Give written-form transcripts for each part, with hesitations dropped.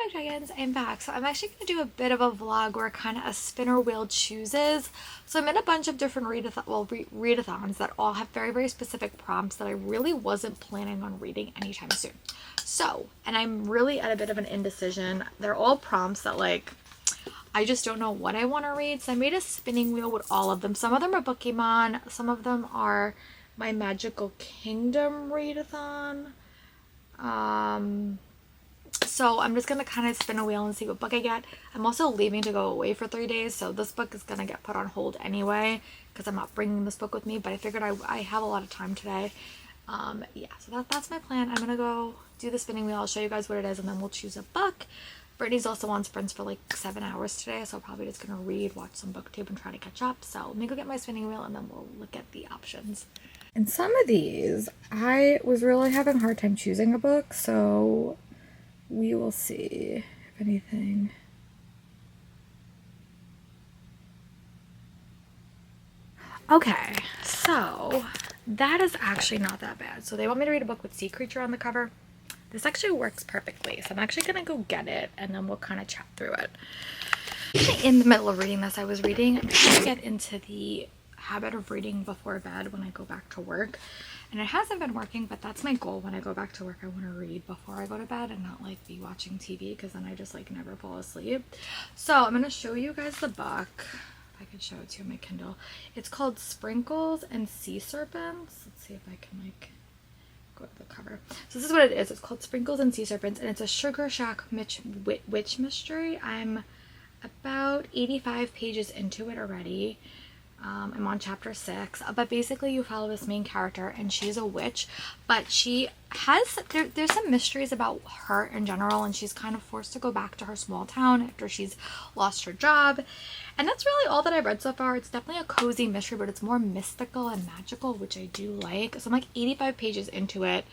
my dragons, I'm back. So I'm actually going to do a bit of a vlog where kind of a spinner wheel chooses. So I'm in a bunch of different readathons that all have very, very specific prompts that I really wasn't planning on reading anytime soon. So, and I'm really at a bit of an indecision. They're all prompts that like, I just don't know what I want to read. So I made a spinning wheel with all of them. Some of them are Pokemon. Some of them are my Magical Kingdom readathon. So I'm just going to kind of spin a wheel and see what book I get. I'm also leaving to go away for 3 days, so this book is going to get put on hold anyway because I'm not bringing this book with me, but I figured I have a lot of time today. Yeah, so that's my plan. I'm going to go do the spinning wheel. I'll show you guys what it is, and then we'll choose a book. Brittany's also on sprints for like 7 hours today, so I'm probably just going to read, watch some booktube, and try to catch up. So let me go get my spinning wheel, and then we'll look at the options. In some of these, I was really having a hard time choosing a book, so we will see if anything. Okay, so that is actually not that bad. So they want me to read a book with sea creature on the cover. This actually works perfectly. So I'm actually gonna go get it and then we'll kind of chat through it. In the middle of reading this, I was reading, I'm trying to get into the habit of reading before bed when I go back to work. And it hasn't been working, but that's my goal. When I go back to work, I want to read before I go to bed and not like be watching TV, because then I just like never fall asleep. So I'm going to show you guys the book. If I can show it to you on my Kindle. It's called Sprinkles and Sea Serpents. Let's see if I can like go to the cover. So this is what it is. It's called Sprinkles and Sea Serpents, and it's a Sugar Shack witch mystery. I'm about 85 pages into it already. I'm on chapter 6, but basically you follow this main character and she's a witch, but she has, there's some mysteries about her in general, and she's kind of forced to go back to her small town after she's lost her job. And that's really all that I've read so far. It's definitely a cozy mystery, but it's more mystical and magical, which I do like. So I'm like 85 pages into it.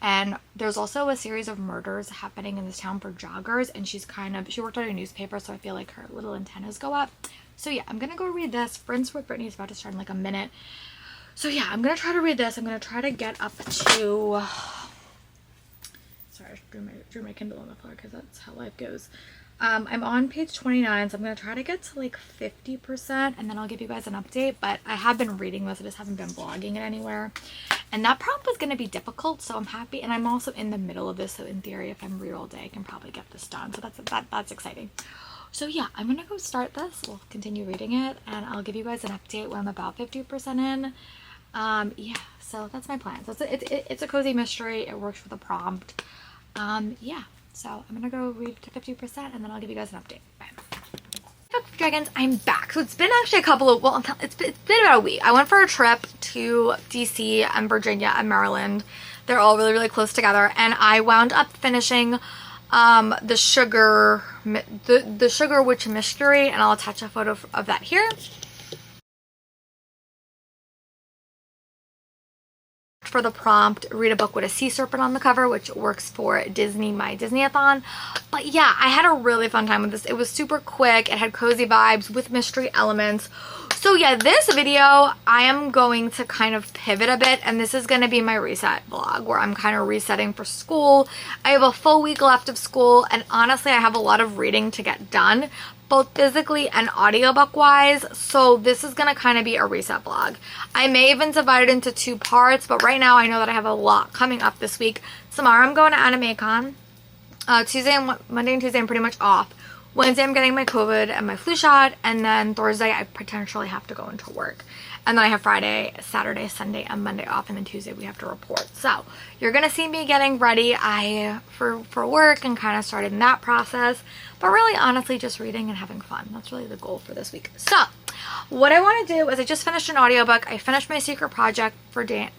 And there's also a series of murders happening in this town for joggers, and she worked at a newspaper, so I feel like her little antennas go up. So yeah, I'm gonna go read this. Friends with Brittany is about to start in like a minute. So yeah, I'm gonna try to read this. I'm gonna try to get up to, sorry, I drew my Kindle on the floor because that's how life goes. I'm on page 29, so I'm gonna try to get to like 50%, and then I'll give you guys an update. But I have been reading this, I just haven't been vlogging it anywhere. And that prompt was gonna be difficult, so I'm happy. And I'm also in the middle of this, so in theory, if I'm read all day, I can probably get this done. So that's exciting. So yeah, I'm gonna go start this. We'll continue reading it, and I'll give you guys an update when I'm about 50% in. Yeah, so that's my plan. So it's a cozy mystery. It works for the prompt. Yeah, so I'm gonna go read to 50%, and then I'll give you guys an update. Bye. Dragons, I'm back. So it's been actually it's been about a week. I went for a trip to DC and Virginia and Maryland. They're all really, really close together, and I wound up finishing the Sugar Witch mystery, and I'll attach a photo of that here. For the prompt, read a book with a sea serpent on the cover, which works for Disney, my Disney-a-thon. But yeah, I had a really fun time with this. It was super quick. It had cozy vibes with mystery elements. So yeah, this video, I am going to kind of pivot a bit, and this is going to be my reset vlog where I'm kind of resetting for school. I have a full week left of school, and honestly, I have a lot of reading to get done, both physically and audiobook wise. So this is going to kind of be a reset vlog. I may even divide it into 2 parts, but right now I know that I have a lot coming up this week. Tomorrow I'm going to AnimeCon. Monday and Tuesday I'm pretty much off. Wednesday I'm getting my COVID and my flu shot, and then Thursday I potentially have to go into work. And then I have Friday, Saturday, Sunday, and Monday off, and then Tuesday we have to report. So you're gonna see me getting ready for work and kind of started in that process. But really, honestly, just reading and having fun. That's really the goal for this week. So what I want to do is I just finished an audiobook. I finished my secret project for Dan.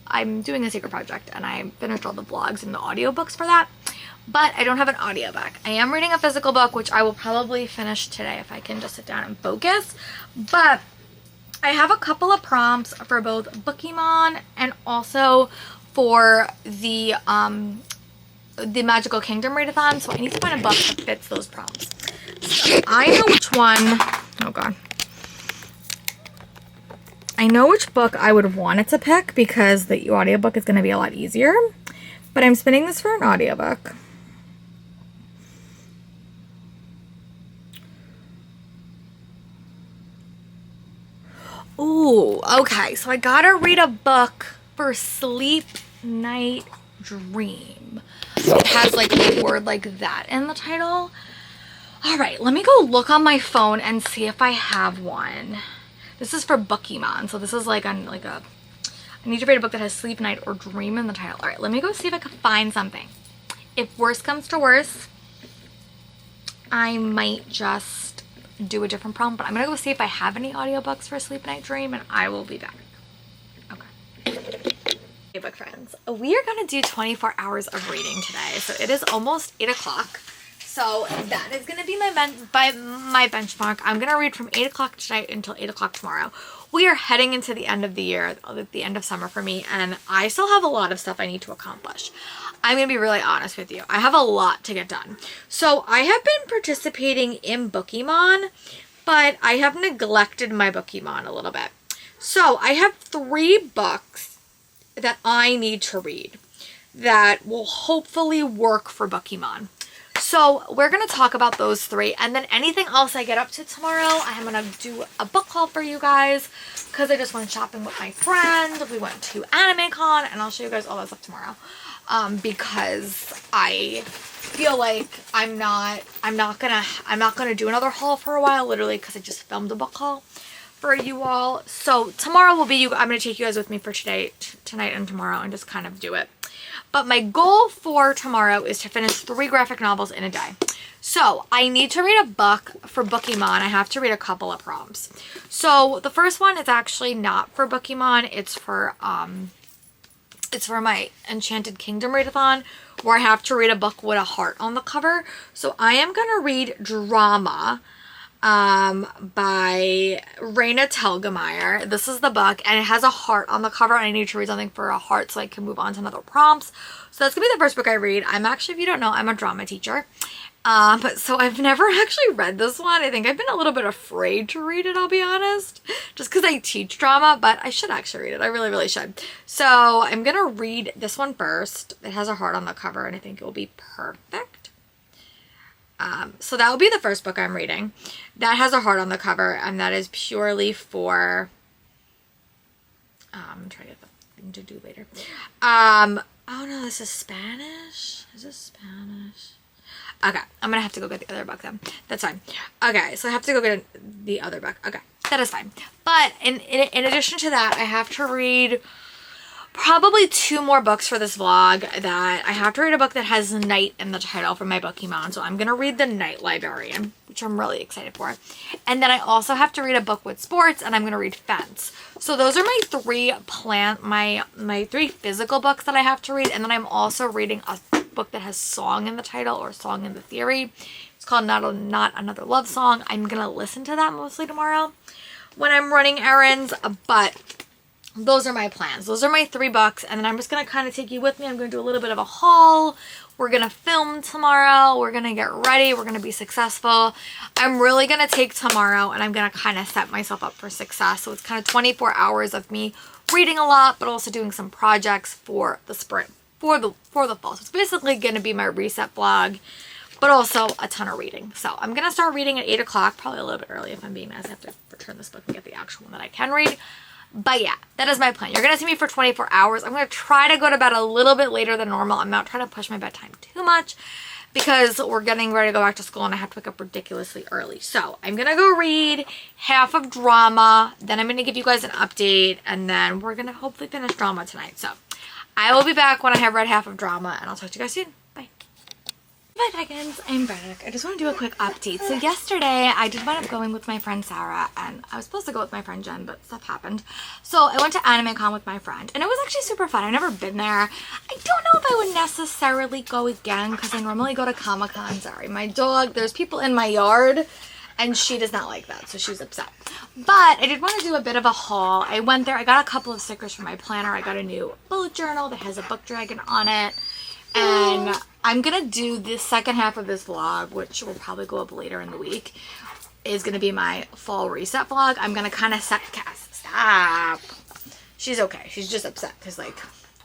I'm doing a secret project, and I finished all the vlogs and the audiobooks for that. But I don't have an audiobook. I am reading a physical book, which I will probably finish today if I can just sit down and focus. But I have a couple of prompts for both Pokemon and also for the Magical Kingdom readathon, so I need to find a book that fits those prompts. So I know which one. Oh god. I know which book I would have wanted to pick because the audiobook is going to be a lot easier. But I'm spinning this for an audiobook. Ooh, okay. So I gotta read a book for Sleep Night Dream. It has like a word like that in the title. All right, let me go look on my phone and see if I have one. This is for Bookemon, so this is like I need to read a book that has Sleep Night or Dream in the title. All right, let me go see if I can find something. If worse comes to worse, I might just do a different prompt, but I'm gonna go see if I have any audiobooks for Sleep Night Dream, and I will be back. Okay. Hey book friends, we are gonna do 24 hours of reading today. So it is almost 8 o'clock. So that is gonna be my benchmark. I'm gonna read from 8 o'clock tonight until 8 o'clock tomorrow. We are heading into the end of the year, the end of summer for me, and I still have a lot of stuff I need to accomplish. I'm gonna be really honest with you. I have a lot to get done. So I have been participating in Bookemon, but I have neglected my Bookemon a little bit. So I have 3 books that I need to read that will hopefully work for Bookemon. So we're going to talk about those 3, and then anything else I get up to tomorrow, I'm going to do a book haul for you guys because I just went shopping with my friend. We went to AnimeCon, and I'll show you guys all that stuff tomorrow because I feel like I'm not gonna do another haul for a while, literally because I just filmed a book haul for you all. So tomorrow will be I'm going to take you guys with me for tonight and tomorrow and just kind of do it. But my goal for tomorrow is to finish 3 graphic novels in a day. So I need to read a book for Bookemon. I have to read a couple of prompts. So the first one is actually not for Bookemon. It's for my Enchanted Kingdom readathon, where I have to read a book with a heart on the cover. So I am going to read Drama by Raina Telgemeier. This is the book, and it has a heart on the cover, and I need to read something for a heart so I can move on to another prompts. So that's gonna be the first book I read. I'm actually, if you don't know, I'm a drama teacher. So I've never actually read this one. I think I've been a little bit afraid to read it, I'll be honest, just because I teach drama, but I should actually read it. I really, really should. So I'm gonna read this one first. It has a heart on the cover, and I think it will be perfect. So that will be the first book I'm reading. That has a heart on the cover, and that is purely for, I'm trying to get the thing to do later. Oh no, this is Spanish? Is this Spanish? Okay, I'm gonna have to go get the other book then. That's fine. Okay, so I have to go get the other book. Okay, that is fine. But in addition to that, I have to read probably 2 more books for this vlog. That I have to read a book that has Night in the title for my Bookemon. So I'm going to read The Night Librarian, which I'm really excited for. And then I also have to read a book with sports, and I'm going to read Fence. So those are my 3 my 3 physical books that I have to read. And then I'm also reading a book that has Song in the title, or Song in the Theory. It's called Not Another Love Song. I'm going to listen to that mostly tomorrow when I'm running errands, but those are my plans. Those are my 3 books, and then I'm just going to kind of take you with me. I'm going to do a little bit of a haul. We're going to film tomorrow. We're going to get ready. We're going to be successful. I'm really going to take tomorrow, and I'm going to kind of set myself up for success. So it's kind of 24 hours of me reading a lot, but also doing some projects for the spring, for the fall. So it's basically going to be my reset vlog, but also a ton of reading. So I'm going to start reading at 8 o'clock, probably a little bit early if I'm being nice. I have to return this book and get the actual one that I can read. But yeah, that is my plan. You're going to see me for 24 hours. I'm going to try to go to bed a little bit later than normal. I'm not trying to push my bedtime too much because we're getting ready to go back to school and I have to wake up ridiculously early. So I'm going to go read half of Drama. Then I'm going to give you guys an update, and then we're going to hopefully finish Drama tonight. So I will be back when I have read half of Drama, and I'll talk to you guys soon. Bye. Hi Dragons, I'm Braddock. I just want to do a quick update. So yesterday I did wind up going with my friend Sarah, and I was supposed to go with my friend Jen, but stuff happened. So I went to AnimeCon with my friend, and it was actually super fun. I've never been there. I don't know if I would necessarily go again because I normally go to Comic-Con. Sorry, my dog, there's people in my yard, and she does not like that, so she's upset. But I did want to do a bit of a haul. I went there, I got a couple of stickers for my planner. I got a new bullet journal that has a book dragon on it. And I'm going to do this second half of this vlog, which will probably go up later in the week, is going to be my fall reset vlog. I'm going to kind of set Cass. Stop. She's okay. She's just upset because, like,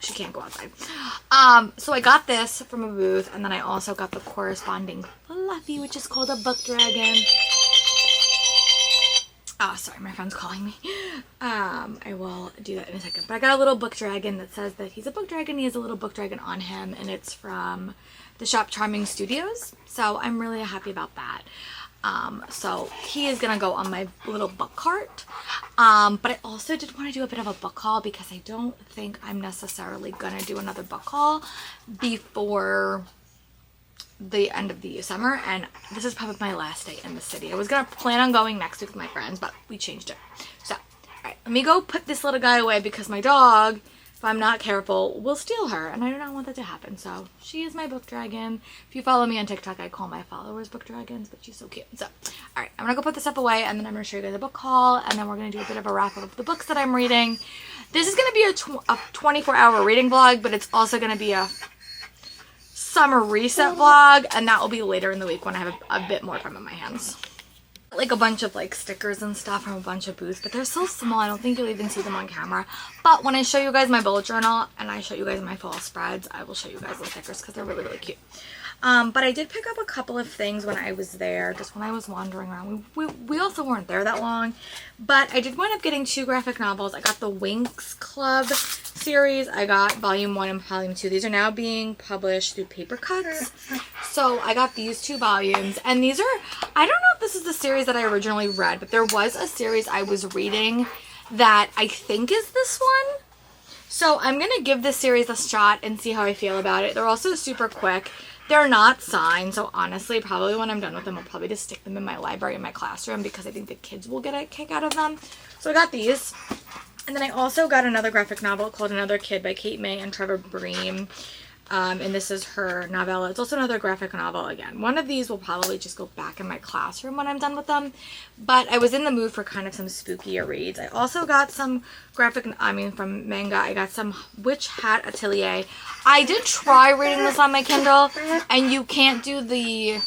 she can't go outside. So I got this from a booth, and then I also got the corresponding fluffy, which is called a book dragon. Oh, sorry, my friend's calling me. I will do that in a second. But I got a little book dragon that says that he's a book dragon. He has a little book dragon on him, and it's from the shop Charming Studios. So I'm really happy about that. So he is gonna go on my little book cart. But I also did want to do a bit of a book haul because I don't think I'm necessarily gonna do another book haul before the end of the summer, and this is probably my last day in the city. I was gonna plan on going next week with my friends, but we changed it. So, alright, let me go put this little guy away because my dog, if I'm not careful, will steal her, and I do not want that to happen. So, she is my book dragon. If you follow me on TikTok, I call my followers book dragons, but she's so cute. So, alright, I'm gonna go put this stuff away, and then I'm gonna show you guys a book haul, and then we're gonna do a bit of a wrap up of the books that I'm reading. This is gonna be a 24-hour reading vlog, but it's also gonna be a summer reset vlog, and that will be later in the week when I have a bit more time on my hands. Like a bunch of like stickers and stuff from a bunch of booths, but they're so small I don't think you'll even see them on camera. But when I show you guys my bullet journal and I show you guys my fall spreads, I will show you guys the stickers because they're really, really cute. But I did pick up a couple of things when I was there, just when I was wandering around. We also weren't there that long, but I did wind up getting 2 graphic novels. I got the Winx Club series. I got volume 1 and volume 2. These are now being published through Paper Cuts. So I got these 2 volumes, and these are, I don't know if this is the series that I originally read, but there was a series I was reading that I think is this one. So I'm going to give this series a shot and see how I feel about it. They're also super quick. They're not signed, so honestly, probably when I'm done with them, I'll probably just stick them in my library in my classroom because I think the kids will get a kick out of them. So I got these. And then I also got another graphic novel called Another Kid by Kate May and Trevor Bream. And this is her novella. It's also another graphic novel again. One of these will probably just go back in my classroom when I'm done with them. But I was in the mood for kind of some spookier reads. I also got some from manga. I got some Witch Hat Atelier. I did try reading this on my Kindle, and you can't do the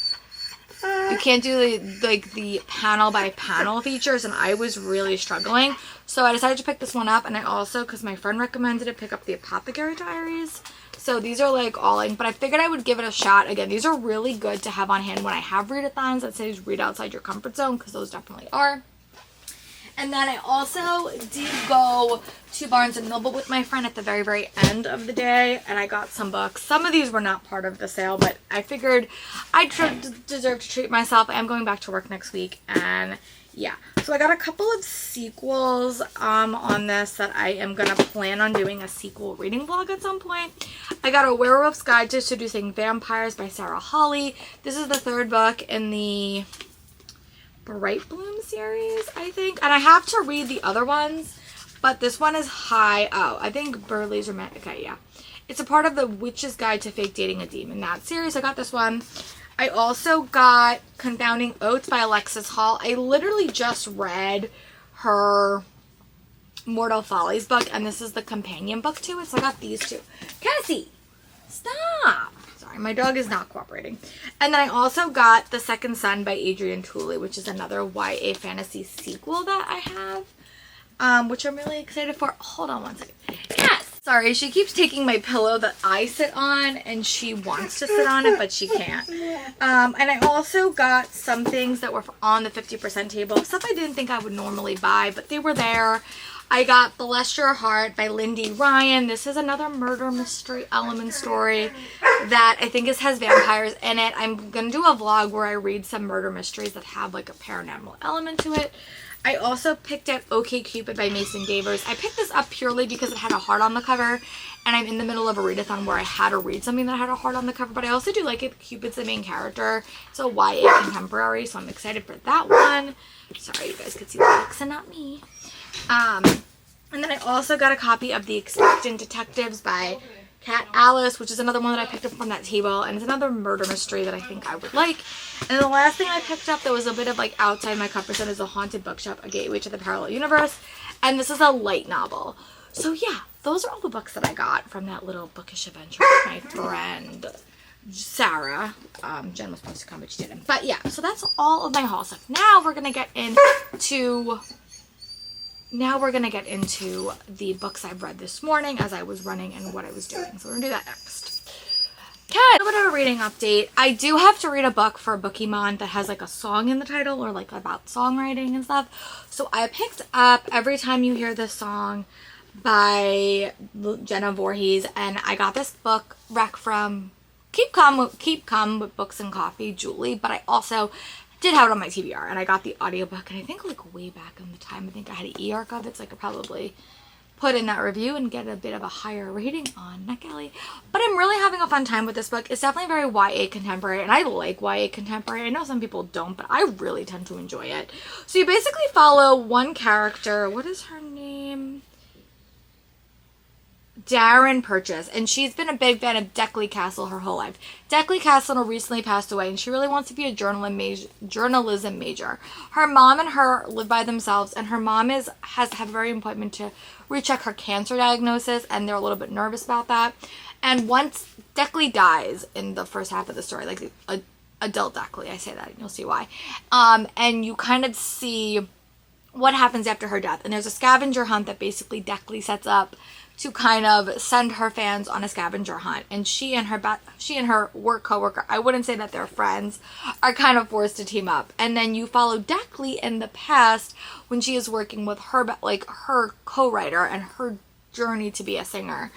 the panel by panel features, and I was really struggling. So I decided to pick this one up, and I also, because my friend recommended it, pick up the Apothecary Diaries. So these are like all in, but I figured I would give it a shot. Again, these are really good to have on hand when I have readathons that says read outside your comfort zone, because those definitely are. And then I also did go to Barnes & Noble with my friend at the very, very end of the day, and I got some books. Some of these were not part of the sale, but I figured I deserve to treat myself. I am going back to work next week, and yeah. So I got a couple of sequels on this that I am going to plan on doing a sequel reading vlog at some point. I got A Werewolf's Guide to Seducing Vampires by Sarah Hawley. This is the 3rd book in the Bright Bloom series, I think. And I have to read the other ones, but this one is I think Burley's Romantic. Okay, yeah. It's a part of the Witch's Guide to Fake Dating a Demon, that series. I got this one. I also got Confounding Oaths by Alexis Hall. I literally just read her Mortal Follies book, and this is the companion book to it, so I got these 2. Cassie, stop! Sorry, my dog is not cooperating. And then I also got The Second Son by Adrienne Tooley, which is another YA fantasy sequel that I have, which I'm really excited for. Hold on one second. Yes! Sorry, she keeps taking my pillow that I sit on, and she wants to sit on it, but she can't. And I also got some things that were on the 50% table. Stuff I didn't think I would normally buy, but they were there. I got Bless Your Heart by Lindy Ryan. This is another murder mystery element story that I think has vampires in it. I'm going to do a vlog where I read some murder mysteries that have like a paranormal element to it. I also picked up OK Cupid by Mason Davers. I picked this up purely because it had a heart on the cover, and I'm in the middle of a readathon where I had to read something that had a heart on the cover, but I also do like it. Cupid's the main character. It's a YA contemporary, so I'm excited for that one. Sorry, you guys could see the books and not me. And then I also got a copy of The Expectant Detectives by Cat Alice, which is another one that I picked up from that table, and it's another murder mystery that I think I would like. And then the last thing I picked up that was a bit of like outside my comfort zone is The Haunted Bookshop, A Gateway to the Parallel Universe, and this is a light novel. So yeah, those are all the books that I got from that little bookish adventure with my friend Sarah. Jen was supposed to come, but she didn't. But yeah, so that's all of my haul stuff. Now we're gonna get into the books I've read this morning as I was running and what I was doing. So we're going to do that next. Okay, a little bit of a reading update. I do have to read a book for Bookymon that has like a song in the title or like about songwriting and stuff. So I picked up Every Time You Hear This Song by Jenna Voorhees, and I got this book rec from Keep Calm with Books and Coffee, Julie, but I also did have it on my TBR, and I got the audiobook, and I think like way back in the time, I think I had an e-arc of it, so I could probably put in that review and get a bit of a higher rating on NetGalley. But I'm really having a fun time with this book. It's definitely very YA contemporary, and I like YA contemporary. I know some people don't, but I really tend to enjoy it. So you basically follow one character. What is her name? Darren Purchase, and she's been a big fan of Deckley Castle her whole life. Deckley Castle recently passed away, and she really wants to be a journalism major. Her mom and her live by themselves, and her mom has a very appointment to recheck her cancer diagnosis, and they're a little bit nervous about that. And once Deckley dies in the first half of the story, like adult Deckley, I say that, and you'll see why. And you kind of see what happens after her death, and there's a scavenger hunt that basically Deckley sets up to kind of send her fans on a scavenger hunt, and she and her work coworker, I wouldn't say that they're friends, are kind of forced to team up. And then you follow Deckley in the past when she is working with her co-writer and her journey to be a singer.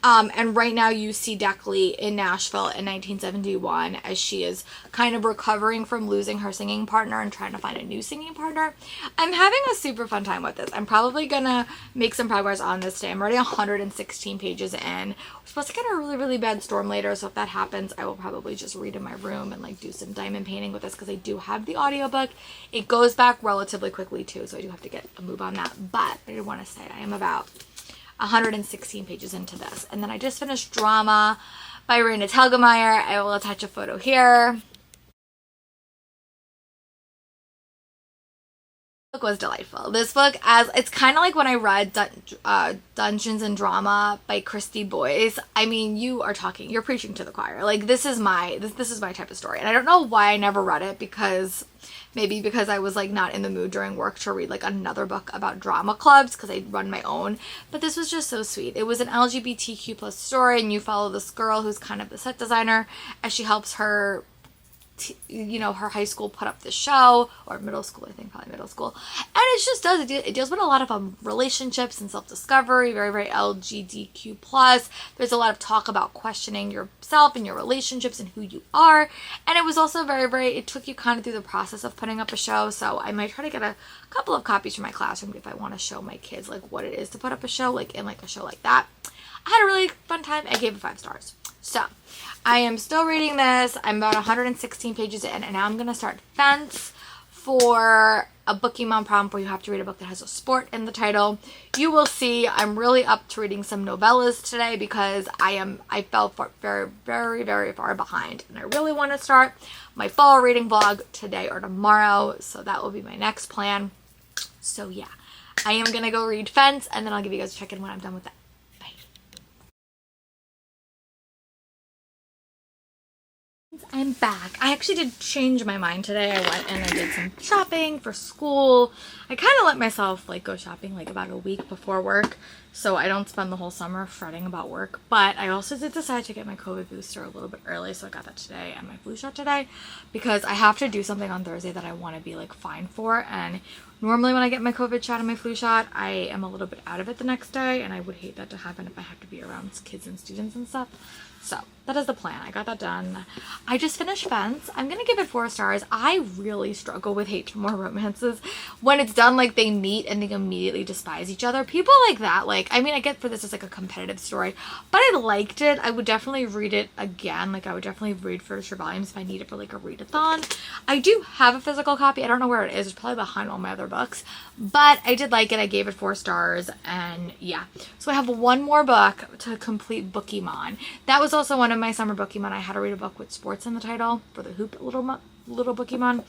And right now you see Deckley in Nashville in 1971 as she is kind of recovering from losing her singing partner and trying to find a new singing partner. I'm having a super fun time with this. I'm probably gonna make some progress on this today. I'm already 116 pages in. We're supposed to get a really, really bad storm later, so if that happens, I will probably just read in my room and like do some diamond painting with this, because I do have the audiobook. It goes back relatively quickly too, so I do have to get a move on that. But I did want to say I am about 116 pages into this. And then I just finished Drama by Raina Telgemeier. I will attach a photo here. Book was delightful. This book, as it's kind of like when I read Dungeons and Drama by Christy Boyce. I mean, you're preaching to the choir. Like this is my type of story. And I don't know why I never read it, because maybe because I was like not in the mood during work to read like another book about drama clubs, because I run my own. But this was just so sweet. It was an LGBTQ plus story, and you follow this girl who's kind of the set designer as she helps her her high school put up the show, or middle school, I think probably middle school. And it deals with a lot of relationships and self-discovery, very, very LGBTQ plus. There's a lot of talk about questioning yourself and your relationships and who you are. And it was also very, very, it took you kind of through the process of putting up a show. So I might try to get a couple of copies for my classroom if I want to show my kids like what it is to put up a show, like in like a show like that. I had a really fun time. I gave it 5 stars. So I am still reading this. I'm about 116 pages in, and now I'm going to start Fence for a Bookymon prompt where you have to read a book that has a sport in the title. You will see I'm really up to reading some novellas today, because I fell very, very, very far behind, and I really want to start my fall reading vlog today or tomorrow, so that will be my next plan. So yeah, I am going to go read Fence, and then I'll give you guys a check-in when I'm done with that. I'm back. I actually did change my mind today. I went and I did some shopping for school. I kind of let myself like go shopping like about a week before work, so I don't spend the whole summer fretting about work. But I also did decide to get my COVID booster a little bit early, so I got that today, and my flu shot today, because I have to do something on Thursday that I want to be like fine for. And normally when I get my COVID shot and my flu shot, I am a little bit out of it the next day, and I would hate that to happen if I have to be around kids and students and stuff. So that is the plan. I got that done. I just finished Fence. I'm gonna give it 4 stars. I really struggle with hate more romances when it's done like they meet and they immediately despise each other. People like that, like, I mean, I get for this as like a competitive story, but I liked it. I would definitely read it again. Like I would definitely read future volumes if I need it for like a readathon. I do have a physical copy. I don't know where it is. It's probably behind all my other books, but I did like it. I gave it 4 stars, and yeah. So I have one more book to complete Bookymon. That was also one of my summer Bookymon. I had to read a book with sports in the title for the Hoop little Bookymon.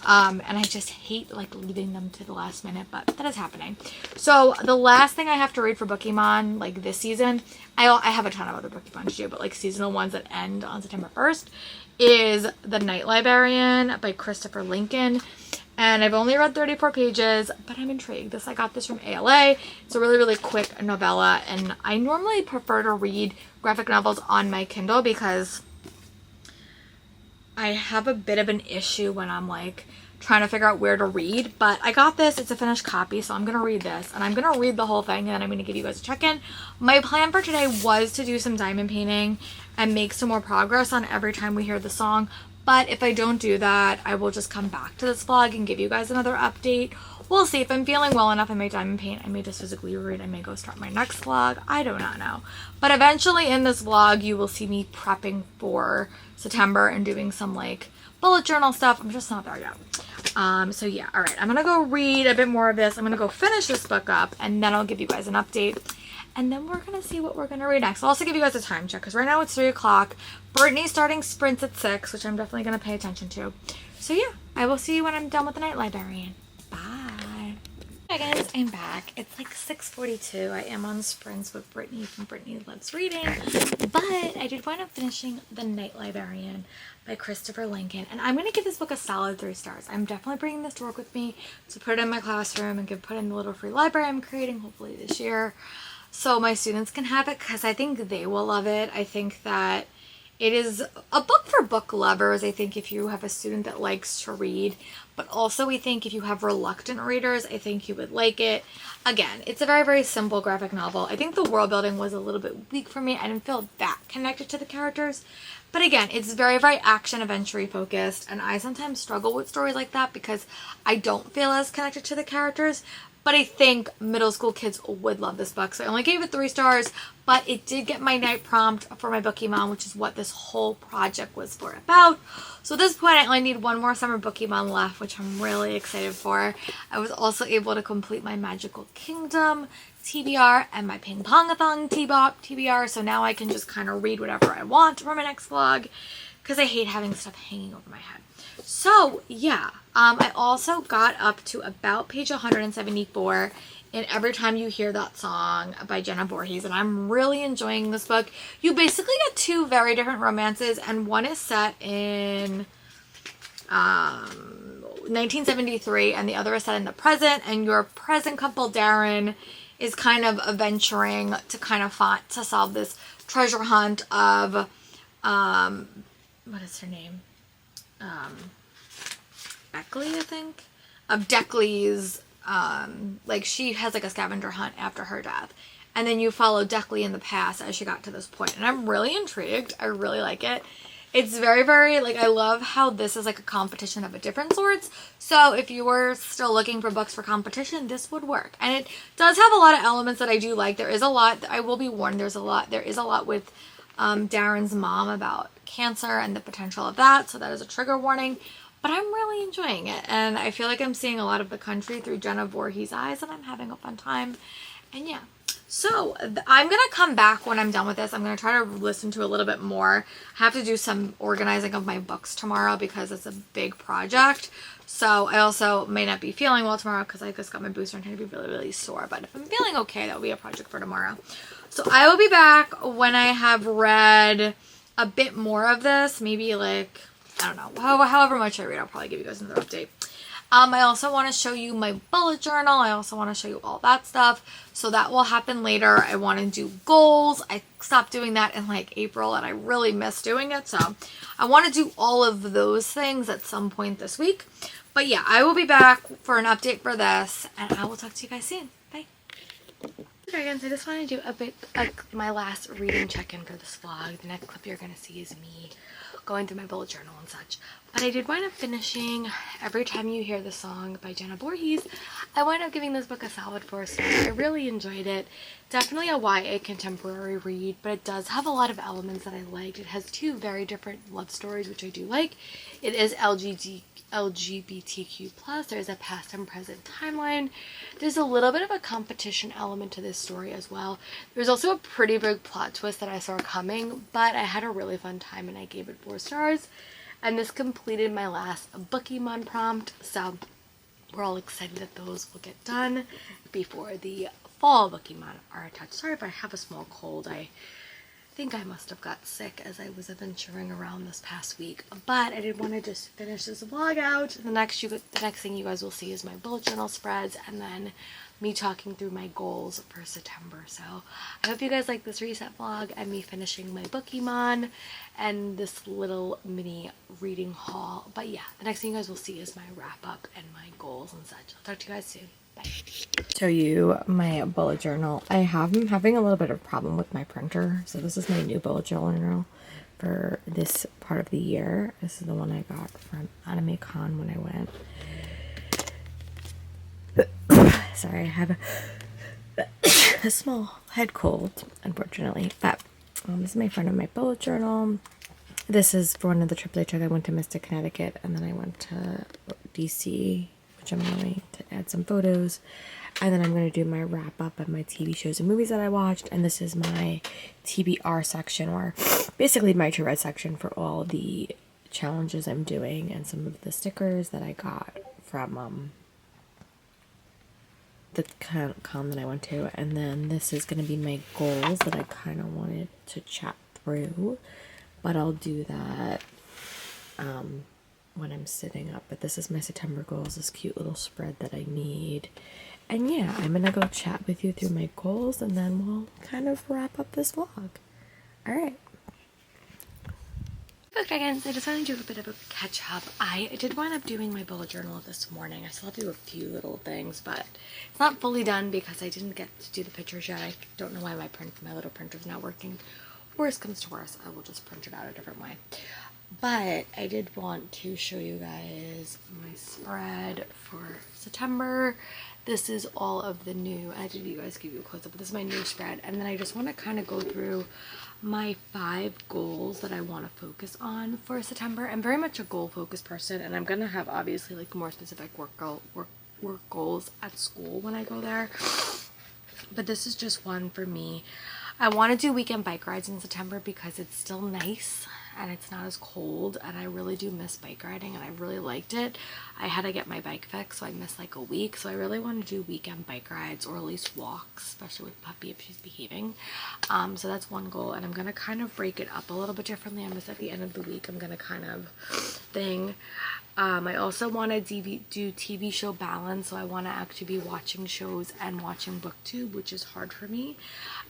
And I just hate like leaving them to the last minute, but that is happening. So the last thing I have to read for Bookymon like this season, I have a ton of other Bookymon to do, but like seasonal ones that end on September 1st, is The Night Librarian by Christopher Lincoln. And I've only read 34 pages, but I'm intrigued. I got this from ALA. It's a really, really quick novella, and I normally prefer to read graphic novels on my Kindle because I have a bit of an issue when I'm like trying to figure out where to read, but I got this. It's a finished copy, so I'm gonna read this, and I'm gonna read the whole thing, and then I'm gonna give you guys a check-in. My plan for today was to do some diamond painting and make some more progress on Every Time We Hear the Song, but if I don't do that, I will just come back to this vlog and give you guys another update. We'll see. If I'm feeling well enough, I may diamond paint. I may just physically read. I may go start my next vlog. I do not know. But eventually in this vlog, you will see me prepping for September and doing some like bullet journal stuff. I'm just not there yet. So yeah, all right. I'm going to go read a bit more of this. I'm going to go finish this book up, and then I'll give you guys an update. And then we're going to see what we're going to read next. I'll also give you guys a time check because right now it's 3 o'clock. Brittany's starting sprints at 6, which I'm definitely going to pay attention to. So yeah, I will see you when I'm done with the Night Librarian. Bye. Hi guys, I'm back. It's like 6:42. I am on sprints with Brittany from Brittany Loves Reading, but I did wind up finishing The Night Librarian by Christopher Lincoln, and I'm going to give this book a solid 3 stars. I'm definitely bringing this to work with me to put it in my classroom and put it in the little free library I'm creating hopefully this year, so my students can have it because I think they will love it. I think that it is a book for book lovers. I think if you have a student that likes to read, but also we think if you have reluctant readers, I think you would like it. Again, it's a very, very simple graphic novel. I think the world building was a little bit weak for me. I didn't feel that connected to the characters. But again, it's very, very action adventure focused, and I sometimes struggle with stories like that because I don't feel as connected to the characters. But I think middle school kids would love this book. So I only gave it 3 stars, but it did get my night prompt for my Bookemon, which is what this whole project was about. So at this point, I only need 1 more summer Bookemon left, which I'm really excited for. I was also able to complete my Magical Kingdom TBR and my Ping Pongathon TBR. So now I can just kind of read whatever I want for my next vlog because I hate having stuff hanging over my head. So yeah, I also got up to about page 174 in Every Time You Hear That Song by Jenna Voorhees, and I'm really enjoying this book. You basically get 2 very different romances, and one is set in 1973 and the other is set in the present, and your present couple Darren is kind of adventuring to kind of to solve this treasure hunt of what is her name? Beckley, I think, of Deckley's, like she has like a scavenger hunt after her death, and then you follow Deckley in the past as she got to this point, and I'm really intrigued. I really like it. It's very, very, like, I love how this is like a competition of a different sorts, so if you were still looking for books for competition, this would work. And it does have a lot of elements that I do like. There is a lot, I will be warned, there is a lot with Darren's mom about cancer and the potential of that, so that is a trigger warning. But I'm really enjoying it, and I feel like I'm seeing a lot of the country through Jenna Voorhees' eyes, and I'm having a fun time. And yeah, so I'm gonna come back when I'm done with this. I'm gonna try to listen to a little bit more. I have to do some organizing of my books tomorrow because it's a big project. So I also may not be feeling well tomorrow because I just got my booster and I'm gonna be really, really sore. But if I'm feeling okay, that will be a project for tomorrow. So I will be back when I have read a bit more of this, maybe like, I don't know, however much I read, I'll probably give you guys another update. I also want to show you my bullet journal. I also want to show you all that stuff. So that will happen later. I want to do goals. I stopped doing that in like April and I really miss doing it. So I want to do all of those things at some point this week. But yeah, I will be back for an update for this and I will talk to you guys soon. Bye. Dragons, I just want to do a bit my last reading check-in for this vlog. The next clip you're going to see is me going through my bullet journal and such. But I did wind up finishing Every Time You Hear the Song by Jenna Voorhees. I wound up giving this book a solid 4 stars. I really enjoyed it. Definitely a YA contemporary read, but it does have a lot of elements that I liked. It has 2 very different love stories, which I do like. It is LGBTQ+. There's a past and present timeline. There's a little bit of a competition element to this story as well. There's also a pretty big plot twist that I saw coming, but I had a really fun time and I gave it 4 stars. And this completed my last Bookemon prompt, so we're all excited that those will get done before the fall Bookemon are attached. Sorry if I have a small cold. I think I must have got sick as I was adventuring around this past week, but I did want to just finish this vlog out. The next thing you guys will see is my bullet journal spreads, and then me talking through my goals for September. So I hope you guys like this reset vlog and me finishing my Pokemon and this little mini reading haul. But yeah, the next thing you guys will see is my wrap up and my goals and such. I'll talk to you guys soon. Bye. Show you my bullet journal. I'm having a little bit of a problem with my printer, so this is my new bullet journal for this part of the year. This is the one I got from Anime Con when I went. Sorry, I have a small head cold, unfortunately, but this is my front of my bullet journal. This is for one of the trips I took. I went to Mystic, Connecticut, and then I went to DC, which I'm going to add some photos, and then I'm going to do my wrap up of my TV shows and movies that I watched. And this is my TBR section, or basically my to read section for all the challenges I'm doing and some of the stickers that I got from the con that I went to. And then this is going to be my goals that I kind of wanted to chat through, but I'll do that when I'm sitting up. But this is my September goals, this cute little spread that I made. And yeah, I'm gonna go chat with you through my goals, and then we'll kind of wrap up this vlog. Alright. Book dragons, I just wanted to do a bit of a catch up. I did wind up doing my bullet journal this morning. I still have to do a few little things, but it's not fully done because I didn't get to do the pictures yet. I don't know why my little printer's not working. Worst comes to worst, I will just print it out a different way. But I did want to show you guys my spread for September. This is all of the new, I did you guys give you a close up, but this is my new spread. And then I just want to kind of go through my 5 goals that I want to focus on for September. I'm very much a goal focused person, and I'm going to have obviously like more specific work goals at school when I go there. But this is just one for me. I want to do weekend bike rides in September because it's still nice and it's not as cold, and I really do miss bike riding, and I really liked it. I had to get my bike fixed, so I missed like a week, so I really want to do weekend bike rides, or at least walks, especially with Puppy if she's behaving. So that's one goal, and I'm going to kind of break it up a little bit differently. I'm just at the end of the week, I'm going to kind of thing. I also want to do TV show balance, so I want to actually be watching shows and watching BookTube, which is hard for me.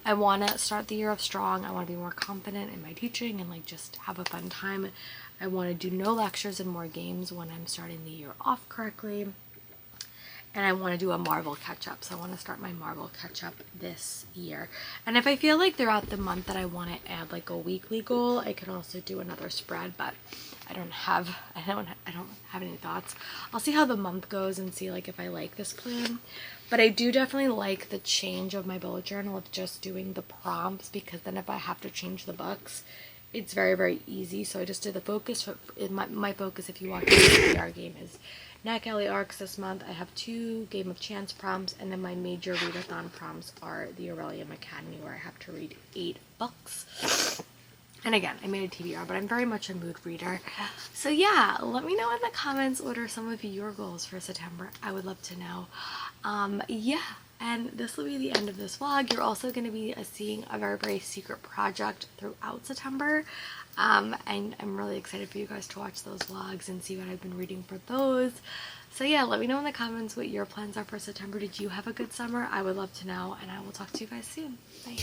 I want to start the year off strong. I want to be more confident in my teaching and like just have a fun time. I want to do no lectures and more games when I'm starting the year off correctly. And I want to do a Marvel catch-up, so I want to start my Marvel catch-up this year. And if I feel like throughout the month that I want to add like a weekly goal, I could also do another spread, but I don't have any thoughts. I'll see how the month goes and see like if I like this plan. But I do definitely like the change of my bullet journal of just doing the prompts, because then if I have to change the books, it's very, very easy. So I just did the focus. My focus, if you watch the VR game, is NetGalley arcs this month. I have 2 Game of Chance prompts, and then my major readathon prompts are the Aurelium Academy, where I have to read 8 books. And again, I made a TBR, but I'm very much a mood reader. So yeah, let me know in the comments what are some of your goals for September. I would love to know. Yeah, and this will be the end of this vlog. You're also going to be seeing a very, very secret project throughout September. And I'm really excited for you guys to watch those vlogs and see what I've been reading for those. So yeah, let me know in the comments what your plans are for September. Did you have a good summer? I would love to know, and I will talk to you guys soon. Bye.